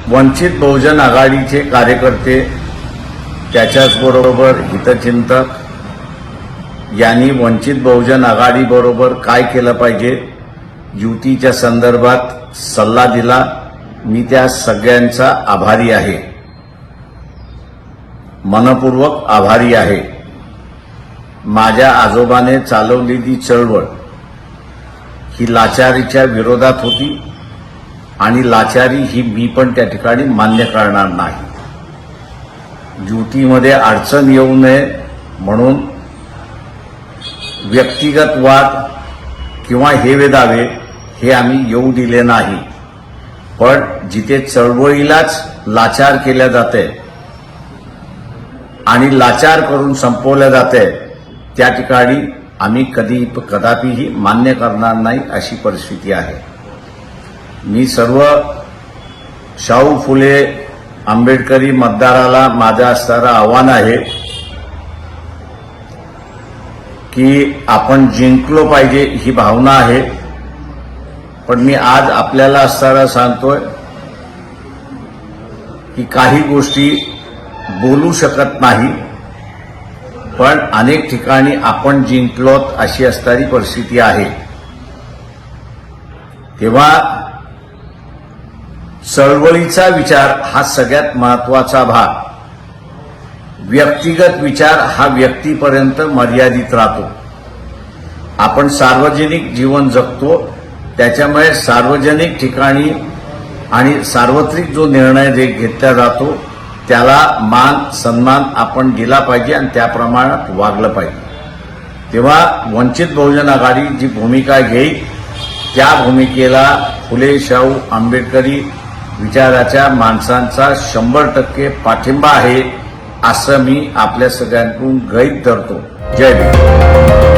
वंचित बहुजन आघाडीचे कार्यकर्ते त्याच्याचबरोबर हितचिंतक यांनी वंचित बहुजन आघाडीबरोबर काय केलं पाहिजे युतीच्या संदर्भात सल्ला दिला। मी त्या सगळ्यांचा आभारी आहे, मनपूर्वक आभारी आहे। माझ्या आजोबाने चालवलेली चळवळ ही लाचारीच्या विरोधात होती आणि लाचारी ही मी पण त्या ठिकाणी मान्य करणार नाही। युतीमध्ये अडचण येऊ नये म्हणून व्यक्तिगत वाद किंवा हेवेदावे हे आम्ही येऊ दिले नाही, पण जिथे चळवळीलाच लाचार केल्या जाते आणि लाचार करून संपवल्या जाते त्या ठिकाणी आम्ही कदापिही मान्य करणार नाही अशी परिस्थिती आहे। मी सर्व शाहू फुले आंबेडकरी मतदाराला माझं असणारं आव्हान आहे की आपण जिंकलो पाहिजे ही भावना आहे, पण मी आज आपल्याला असणारा सांगतोय की काही गोष्टी बोलू शकत नाही, पण अनेक ठिकाणी आपण जिंकलोत अशी असणारी परिस्थिती आहे। तेव्हा चळवळीचा विचार हा सगळ्यात महत्वाचा भाग, व्यक्तिगत विचार हा व्यक्तीपर्यंत मर्यादित राहतो। आपण सार्वजनिक जीवन जगतो, त्याच्यामुळे सार्वजनिक ठिकाणी आणि सार्वत्रिक जो निर्णय घेतला जातो त्याला मान सन्मान आपण दिला पाहिजे आणि त्या प्रमाणात वागलं पाहिजे। तेव्हा वंचित बहुजन आघाडी जी भूमिका घेईल त्या भूमिकेला फुले शाहू आंबेडकरी विचाराच्या माणसांचा 100% पाठिंबा आहे असं मी आपल्या सगळ्यांकडून गृहीत धरतो। जय भीम।